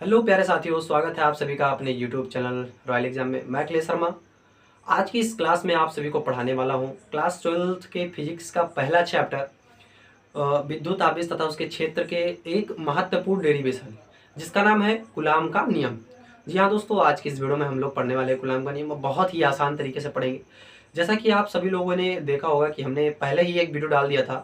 Hello प्यारे साथियों, स्वागत है आप सभी का अपने YouTube चैनल रॉयल एग्जाम में। मैं अखिलेश शर्मा आज की इस क्लास में आप सभी को पढ़ाने वाला हूं क्लास 12th के फिजिक्स का पहला चैप्टर विद्युत आवेश तथा उसके क्षेत्र के एक महत्वपूर्ण डेरिवेशन जिसका नाम है कूलाम का नियम। जी हाँ दोस्तों, आज की इस वीडियो में हम लोग पढ़ने वाले कूलाम का नियम बहुत ही आसान तरीके से पढ़ेंगे। जैसा कि आप सभी लोगों ने देखा होगा कि हमने पहले ही एक वीडियो डाल दिया था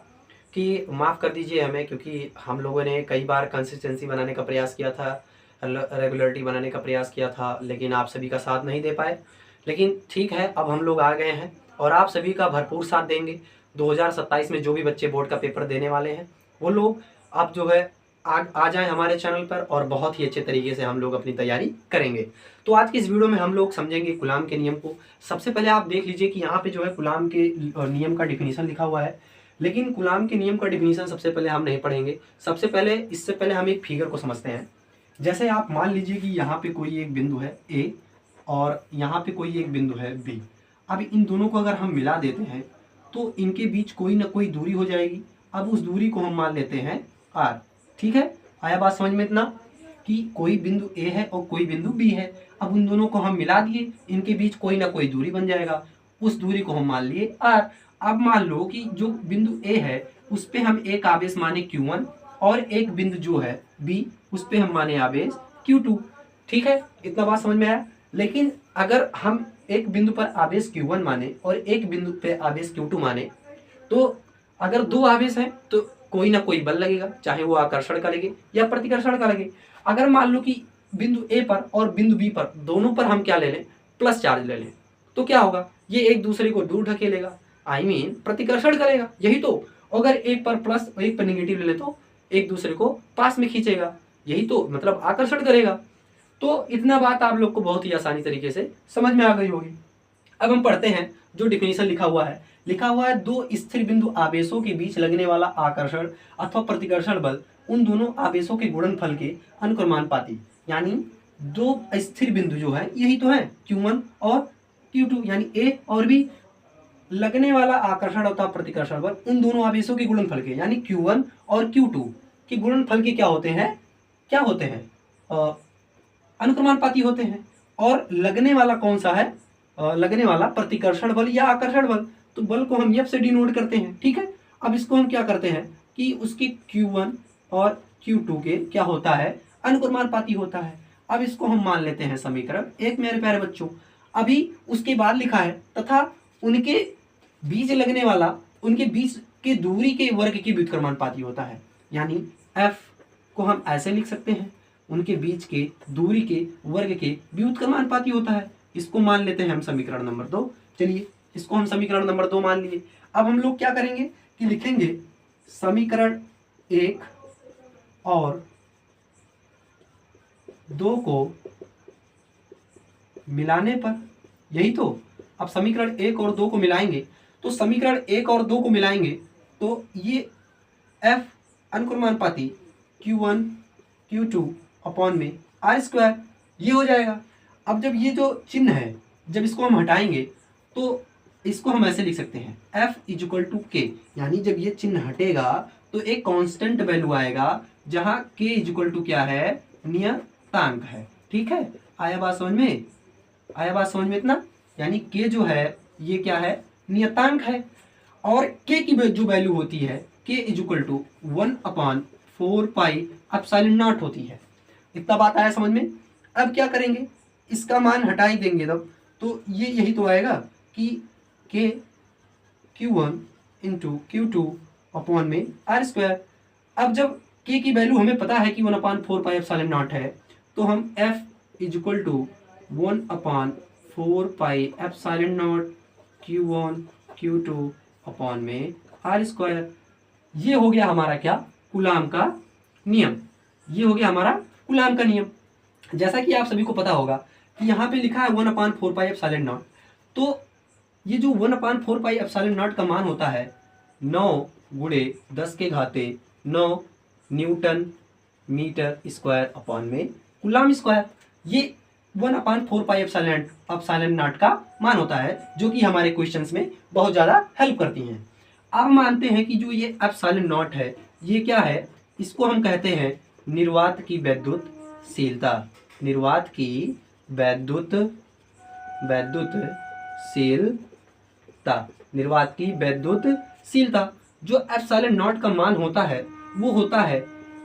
कि माफ़ कर दीजिए हमें, क्योंकि हम लोगों ने कई बार कंसिस्टेंसी बनाने का प्रयास किया था, रेगुलरिटी बनाने का प्रयास किया था, लेकिन आप सभी का साथ नहीं दे पाए। लेकिन ठीक है, अब हम लोग आ गए हैं और आप सभी का भरपूर साथ देंगे। 2027 में जो भी बच्चे बोर्ड का पेपर देने वाले हैं वो लोग आप जो है आ जाएं हमारे चैनल पर और बहुत ही अच्छे तरीके से हम लोग अपनी तैयारी करेंगे। तो आज की इस वीडियो में हम लोग समझेंगे कूलाम के नियम को। सबसे पहले आप देख लीजिए कि यहाँ पे जो है कूलाम के नियम का डिफिनीशन लिखा हुआ है, लेकिन कूलाम के नियम का डिफिनीशन सबसे पहले हम नहीं पढ़ेंगे। सबसे पहले इससे पहले हम एक फिगर को समझते हैं। जैसे आप मान लीजिए कि यहाँ पे कोई एक बिंदु है ए और यहाँ पे कोई एक बिंदु है बी। अब इन दोनों को अगर हम मिला देते हैं तो इनके बीच कोई ना कोई दूरी हो जाएगी। अब उस दूरी को हम मान लेते हैं आर। ठीक है, आया बात समझ में इतना कि कोई बिंदु ए है और कोई बिंदु बी है। अब उन दोनों को हम मिला दिए, इनके बीच कोई ना कोई दूरी बन जाएगा, उस दूरी को हम मान लिए आर। अब मान लो कि जो बिंदु ए है उस पे हम एक आवेश माने Q1 और एक बिंदु जो है बी उस पे हम माने आवेश Q2। ठीक है, इतना बात समझ में आया। लेकिन अगर हम एक बिंदु पर आवेश Q1 माने और एक बिंदु पे आवेश Q2 माने तो अगर दो आवेश हैं तो कोई ना कोई बल लगेगा, चाहे वो आकर्षण का लगे या प्रतिकर्षण का लगे। अगर मान लो कि बिंदु ए पर और बिंदु बी पर दोनों पर हम क्या ले लें, प्लस चार्ज ले लें, तो क्या होगा, ये एक दूसरे को दूर ढकेलेगा, आई मीन प्रतिकर्षण करेगा। यही तो, अगर एक पर प्लस और एक पर निगेटिव ले ले तो एक दूसरे को पास में खींचेगा, यही तो मतलब आकर्षण करेगा। तो इतना बात आप लोग को बहुत ही आसानी तरीके से समझ में आ गई होगी। अब हम पढ़ते हैं जो डिफिनीशन लिखा हुआ है दो स्थिर बिंदु आवेशों के बीच लगने वाला आकर्षण अथवा प्रतिकर्षण बल उन दोनों आवेशों के गुणनफल के अनुक्रमानुपाती। यानी दो स्थिर बिंदु जो है यही तो है Q1 और Q2, यानी ए और बी, लगने वाला आकर्षण अथवा प्रतिकर्षण बल उन दोनों आवेशों के गुणनफल के, यानी Q1 और Q2 के गुणनफल के क्या होते हैं अनुक्रमानुपाती होते हैं। और लगने वाला कौन सा है, लगने वाला प्रतिकर्षण बल या आकर्षण बल, तो बल को हम एफ से डिनोट करते हैं। ठीक है, अब इसको हम क्या करते हैं कि उसके Q1 और Q2 के क्या होता है, अनुक्रमानुपाती होता है। अब इसको हम मान लेते हैं समीकरण एक। मेरे प्यारे बच्चों, अभी उसके बाद लिखा है तथा उनके बीच लगने वाला उनके बीच के दूरी के वर्ग की व्युत्क्रमानुपाती होता है। यानी F को हम ऐसे लिख सकते हैं, उनके बीच के दूरी के वर्ग के व्युत्क्रमानुपाती होता है। इसको मान लेते हैं हम समीकरण नंबर 2। चलिए, इसको हम समीकरण नंबर 2 मान लिए। अब हम लोग क्या करेंगे कि लिखेंगे समीकरण 1 और 2 को मिलाने पर, यही तो। अब समीकरण 1 और 2 को मिलाएंगे तो समीकरण 1 और 2 को मिलाएंगे तो ये F अनुक्रमानुपाती Q1 Q2 अपॉन में R स्क्वायर ये हो जाएगा। अब जब ये जो चिन्ह है, जब इसको हम हटाएंगे तो इसको हम ऐसे लिख सकते हैं F इक्वल टू के, यानी जब ये चिन्ह हटेगा तो एक कांस्टेंट वैल्यू आएगा जहां K इक्वल टू क्या है, नियतांक है। ठीक है, आया बात समझ में, आया बात समझ में इतना। यानी K जो है ये क्या है, नियतांक है। और K की जो वैल्यू होती है K equal to 1/4 pi epsilon nought होती है। इतना बात आया समझ में। अब क्या करेंगे, इसका मान हटा ही देंगे तब तो ये यही तो आएगा कि K Q1 into Q2 upon में R स्क्वायर। अब जब K की वैल्यू हमें पता है कि 1/4 पाई एप्सिलॉन नॉट है तो हम F equal to 1/4 pi epsilon nought Q1 Q2 upon में R स्क्वायर। ये हो गया हमारा क्या, कूलाम का नियम। ये हो गया हमारा कूलाम का नियम। जैसा कि आप सभी को पता होगा कि यहाँ पे लिखा है 1/4 पाई एप्सिलॉन नॉट, तो ये जो 1/4 पाई एप्सिलॉन नॉट का मान होता है 9 गुणे 10 के घाते 9 न्यूटन मीटर स्क्वायर अपॉन में कूलाम स्क्वायर। ये 1/4 पाई एप्सिलॉन नॉट का मान होता है, जो कि हमारे क्वेश्चंस में बहुत ज़्यादा हेल्प करती हैं। अब मानते हैं कि जो ये एप्सिलॉन नॉट है ये क्या है, इसको हम कहते हैं निर्वात की विद्युत निर्वात की वैद्युत शीलता जो एप्सिलॉन नॉट का मान होता है वो होता है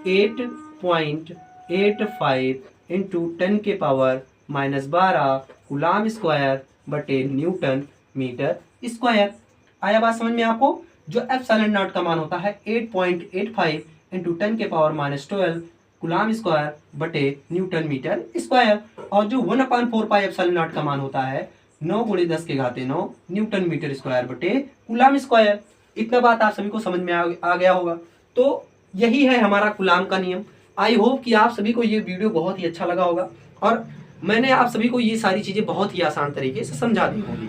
8.85 इंटू 10 के पावर -12 कूलाम स्क्वायर बटे न्यूटन मीटर स्क्वायर। आया बात समझ में आपको? जो एप्सिलॉन नॉट का मान होता है 8.85 इंटू 10 के पावर -12 कूलाम स्क्वायर बटे न्यूटन मीटर स्क्वायर, और जो 1/4 पाई एप्सिलॉन नॉट का मान होता है 9 × 10⁻⁹ न्यूटन मीटर स्क्वायर बटे कूलाम स्क्वायर। इतना बात आप सभी को समझ में आ गया होगा। तो यही है हमारा कूलाम का नियम। आई होप कि आप सभी को ये वीडियो बहुत ही अच्छा लगा होगा और मैंने आप सभी को ये सारी चीज़ें बहुत ही आसान तरीके से समझा दी होंगी।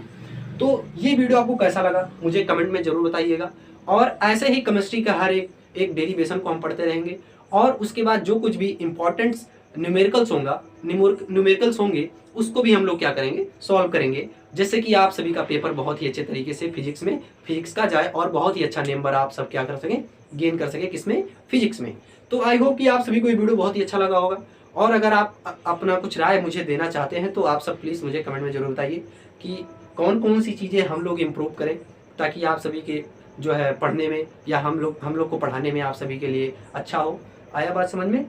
तो ये वीडियो आपको कैसा लगा मुझे कमेंट में ज़रूर बताइएगा, और ऐसे ही केमिस्ट्री का हर एक डेरिवेशन को हम पढ़ते रहेंगे, और उसके बाद जो कुछ भी इंपॉर्टेंट न्यूमेरिकल्स होंगे उसको भी हम लोग क्या करेंगे, सॉल्व करेंगे, जिससे कि आप सभी का पेपर बहुत ही अच्छे तरीके से फिजिक्स का जाए और बहुत ही अच्छा नंबर आप सब क्या कर सकें, गेन कर सकें, किसमें, फिजिक्स में। तो आई होप कि आप सभी को ये वीडियो बहुत ही अच्छा लगा होगा, और अगर आप अपना कुछ राय मुझे देना चाहते हैं तो आप सब प्लीज़ मुझे कमेंट में ज़रूर बताइए कि कौन कौन सी चीज़ें हम लोग इम्प्रूव करें, ताकि आप सभी के जो है पढ़ने में या हम लोग को पढ़ाने में आप सभी के लिए अच्छा हो। आया बात समझ में?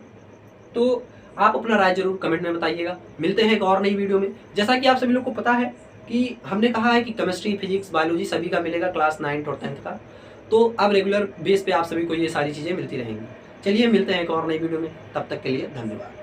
तो आप अपना राय जरूर कमेंट में बताइएगा। मिलते हैं एक और नई वीडियो में। जैसा कि आप सभी लोग को पता है कि हमने कहा है कि केमिस्ट्री, फिजिक्स, बायोलॉजी सभी का मिलेगा क्लास 9th और 10th का। तो अब रेगुलर बेस पे आप सभी को ये सारी चीज़ें मिलती रहेंगी। चलिए मिलते हैं एक और नई वीडियो में, तब तक के लिए धन्यवाद।